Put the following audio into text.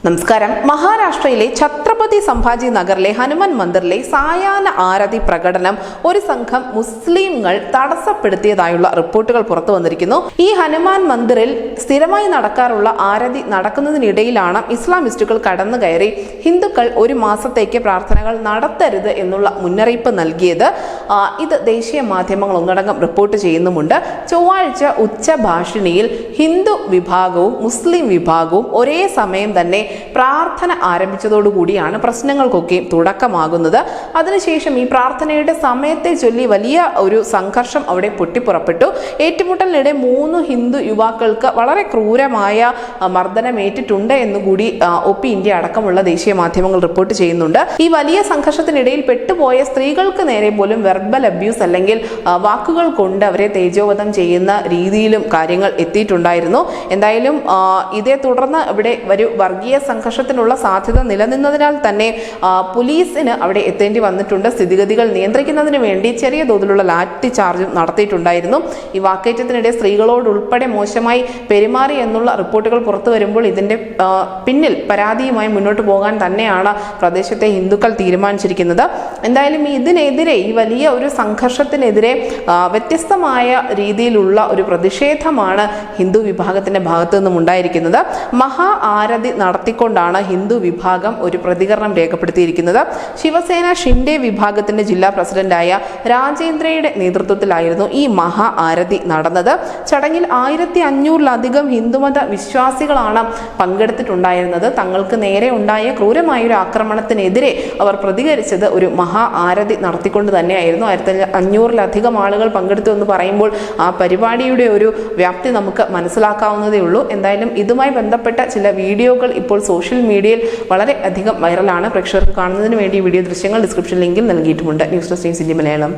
നമസ്കാരം. മഹാരാഷ്ട്രയിലെ ഛത്രപതി സംഭാജി നഗറിലെ ഹനുമാൻ മന്ദിറിലെ സായാഹ്ന ആരതി പ്രകടനം ഒരു സംഘം മുസ്ലിങ്ങൾ തടസ്സപ്പെടുത്തിയതായുള്ള റിപ്പോർട്ടുകൾ പുറത്തു വന്നിരിക്കുന്നു. ഈ ഹനുമാൻ മന്ദിറിൽ സ്ഥിരമായി നടക്കാറുള്ള ആരതി നടക്കുന്നതിനിടയിലാണ് ഇസ്ലാമിസ്റ്റുകൾ കടന്നു കയറി ഹിന്ദുക്കൾ ഒരു മാസത്തേക്ക് പ്രാർത്ഥനകൾ നടത്തരുത് എന്നുള്ള മുന്നറിയിപ്പ് നൽകിയത്. ഇത് ദേശീയ മാധ്യമങ്ങൾ ഒന്നടങ്കം റിപ്പോർട്ട് ചെയ്യുന്നുമുണ്ട്. ചൊവ്വാഴ്ച ഉച്ചഭാഷിണിയിൽ ഹിന്ദു വിഭാഗവും മുസ്ലിം വിഭാഗവും ഒരേ സമയം തന്നെ പ്രാർത്ഥന ആരംഭിച്ചതോടുകൂടിയാണ് പ്രശ്നങ്ങൾക്കൊക്കെ തുടക്കമാകുന്നത്. അതിനുശേഷം ഈ പ്രാർത്ഥനയുടെ സമയത്തെ ചൊല്ലി വലിയ ഒരു സംഘർഷം അവിടെ പൊട്ടിപ്പുറപ്പെട്ടു. ഏറ്റുമുട്ടലിനിടെ 3 ഹിന്ദു യുവാക്കൾക്ക് വളരെ ക്രൂരമായ മർദ്ദനമേറ്റിട്ടുണ്ട് എന്നുകൂടി OP ഇന്ത്യ അടക്കമുള്ള ദേശീയ മാധ്യമങ്ങൾ റിപ്പോർട്ട് ചെയ്യുന്നുണ്ട്. ഈ വലിയ സംഘർഷത്തിനിടയിൽ പെട്ടുപോയ സ്ത്രീകൾക്ക് നേരെ പോലും വെർബൽ അബ്യൂസ് അല്ലെങ്കിൽ വാക്കുകൾ കൊണ്ട് അവരെ തേജോവധം ചെയ്യുന്ന രീതിയിലും കാര്യങ്ങൾ എത്തിയിട്ടുണ്ടായിരുന്നു. എന്തായാലും ഇതേ തുടർന്ന് ഇവിടെ ഒരു വർഗീയ സംഘർഷത്തിനുള്ള സാധ്യത നിലനിന്നതിനാൽ തന്നെ പോലീസിന് അവിടെ എത്തേണ്ടി വന്നിട്ടുണ്ട്. സ്ഥിതിഗതികൾ നിയന്ത്രിക്കുന്നതിന് വേണ്ടി ചെറിയ തോതിലുള്ള ലാത്തി ചാർജും നടത്തിയിട്ടുണ്ടായിരുന്നു. ഈ വാക്കേറ്റത്തിനിടെ സ്ത്രീകളോടുൾപ്പെടെ മോശമായി പെരുമാറി എന്നുള്ള റിപ്പോർട്ടുകൾ പുറത്തു വരുമ്പോൾ ഇതിന്റെ പിന്നിൽ പരാതിയുമായി മുന്നോട്ട് പോകാൻ തന്നെയാണ് പ്രദേശത്തെ ഹിന്ദുക്കൾ തീരുമാനിച്ചിരിക്കുന്നത്. എന്തായാലും ഇതിനെതിരെ ഈ വലിയ ഒരു സംഘർഷത്തിനെതിരെ വ്യത്യസ്തമായ രീതിയിലുള്ള ഒരു പ്രതിഷേധമാണ് ഹിന്ദു വിഭാഗത്തിന്റെ ഭാഗത്തു നിന്നും ഉണ്ടായിരിക്കുന്നത്. മഹാ ആരതി നടത്തിക്കൊണ്ടാണ് ഹിന്ദു വിഭാഗം ഒരു പ്രതികരണം രേഖപ്പെടുത്തിയിരിക്കുന്നത്. ശിവസേന ഷിൻഡെ വിഭാഗത്തിന്റെ ജില്ലാ പ്രസിഡന്റായ രാജേന്ദ്രയുടെ നേതൃത്വത്തിലായിരുന്നു ഈ മഹാ ആരതി നടന്നത്. ചടങ്ങിൽ 1500-ലധികം ഹിന്ദുമത വിശ്വാസികളാണ് പങ്കെടുത്തിട്ടുണ്ടായിരുന്നത്. തങ്ങൾക്ക് നേരെ ഉണ്ടായ ക്രൂരമായ ഒരു ആക്രമണത്തിനെതിരെ അവർ പ്രതികരിച്ചത് ഒരു മഹാ ആരതി നടത്തിക്കൊണ്ട് തന്നെയായിരുന്നു. 1500-ലധികം ആളുകൾ പങ്കെടുത്തു എന്ന് പറയുമ്പോൾ ആ പരിപാടിയുടെ ഒരു വ്യാപ്തി നമുക്ക് മനസ്സിലാക്കാവുന്നതേ ഉള്ളൂ. എന്തായാലും ഇതുമായി ബന്ധപ്പെട്ട ചില വീഡിയോകൾ ഇപ്പോൾ സോഷ്യൽ മീഡിയയിൽ വളരെ അധികം വൈറലാണ്. പ്രേക്ഷകർക്ക് കാണുന്നതിന് വേണ്ടി വീഡിയോ ദൃശ്യങ്ങൾ ഡിസ്ക്രിപ്ഷൻ ലിങ്കിൽ നൽകിയിട്ടുമുണ്ട്. News desk India Malayalam.